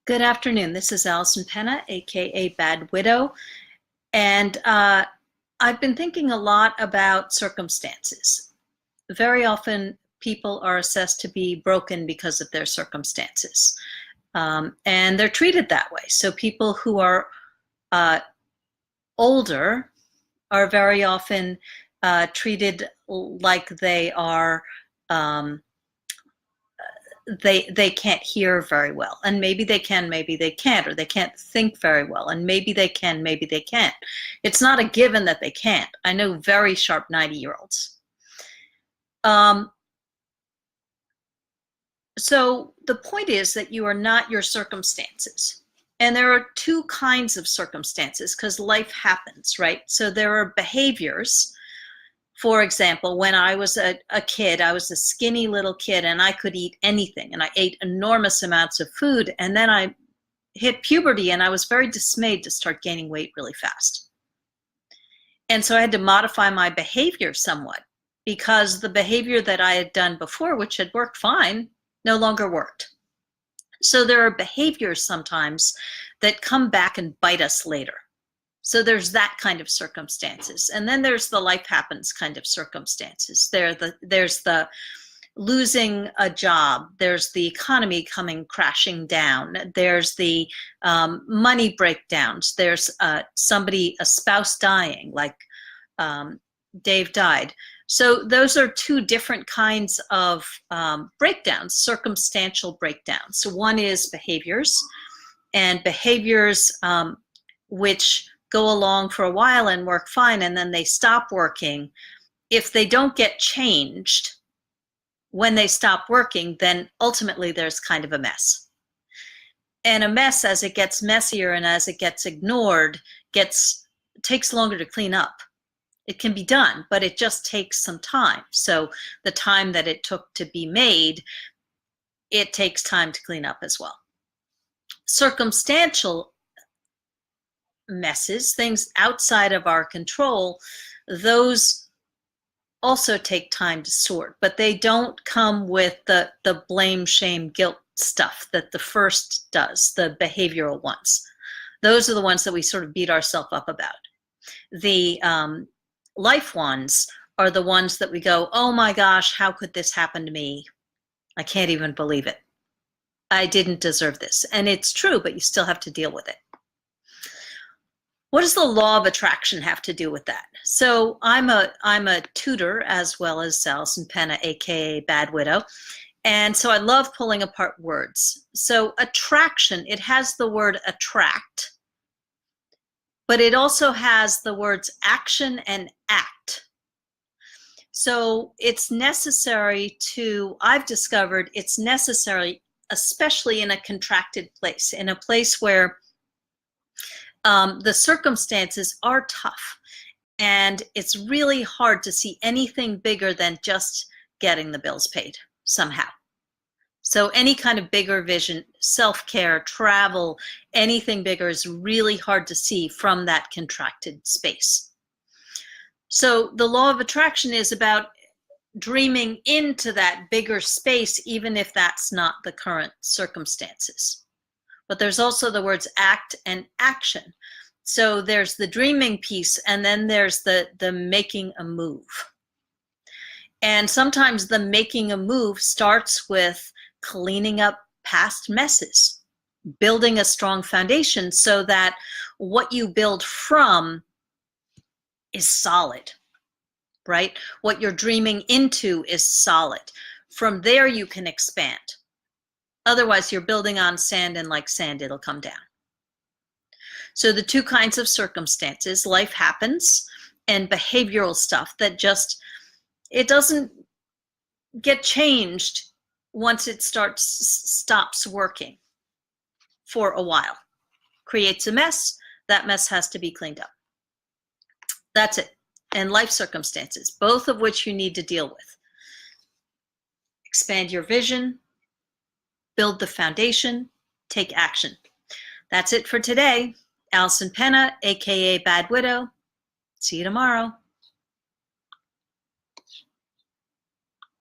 Good afternoon. This is Allison Penna, aka Bad Widow, and I've been thinking a lot about circumstances. Very often, people are assessed to be broken because of their circumstances, and they're treated that way. So, people who are uh, older are very often treated like they are. Um, they can't hear very well, and maybe they can, maybe they can't, or they can't think very well, and maybe they can, maybe they can't. It's not a given that they can't. I know very sharp 90-year-olds. So the point is that you are not your circumstances, and there are two kinds of circumstances because life happens, right? So there are behaviors. For example, when I was a kid, I was a skinny little kid and I could eat anything and I ate enormous amounts of food. And then I hit puberty and I was very dismayed to start gaining weight really fast. And so I had to modify my behavior somewhat because the behavior that I had done before, which had worked fine, no longer worked. So there are behaviors sometimes that come back and bite us later. So there's that kind of circumstances. And then there's the life happens kind of circumstances. There's the losing a job. There's the economy coming crashing down. There's the money breakdowns. There's a spouse dying, like Dave died. So those are two different kinds of breakdowns, circumstantial breakdowns. So one is behaviors, and behaviors which go along for a while and work fine, and then they stop working. If they don't get changed when they stop working, then ultimately there's kind of a mess. And a mess, as it gets messier and as it gets ignored, takes longer to clean up. It can be done, but it just takes some time. So the time that it took to be made, it takes time to clean up as well. Circumstantial messes, things outside of our control, those also take time to sort, but they don't come with the blame, shame, guilt stuff that the first does, the behavioral ones. Those are the ones that we sort of beat ourselves up about. The life ones are the ones that we go, oh my gosh, how could this happen to me? I can't even believe it. I didn't deserve this. And it's true, but you still have to deal with it. What does the law of attraction have to do with that? So I'm a tutor as well as Allison Penna, aka Bad Widow. And so I love pulling apart words. So attraction, it has the word attract, but it also has the words action and act. So it's necessary I've discovered it's necessary, especially in a contracted place, in a place where the circumstances are tough, and it's really hard to see anything bigger than just getting the bills paid somehow. So any kind of bigger vision, self-care, travel, anything bigger is really hard to see from that contracted space. So the law of attraction is about dreaming into that bigger space, even if that's not the current circumstances. But there's also the words act and action. So there's the dreaming piece, and then there's the making a move. And sometimes the making a move starts with cleaning up past messes, building a strong foundation so that what you build from is solid, right? What you're dreaming into is solid. From there, you can expand. Otherwise, you're building on sand, and like sand, it'll come down. So the two kinds of circumstances, life happens, and behavioral stuff that it doesn't get changed once it stops working for a while. Creates a mess. That mess has to be cleaned up. That's it. And life circumstances, both of which you need to deal with. Expand your vision. Build the foundation, take action. That's it for today. Allison Penna, aka Bad Widow. See you tomorrow.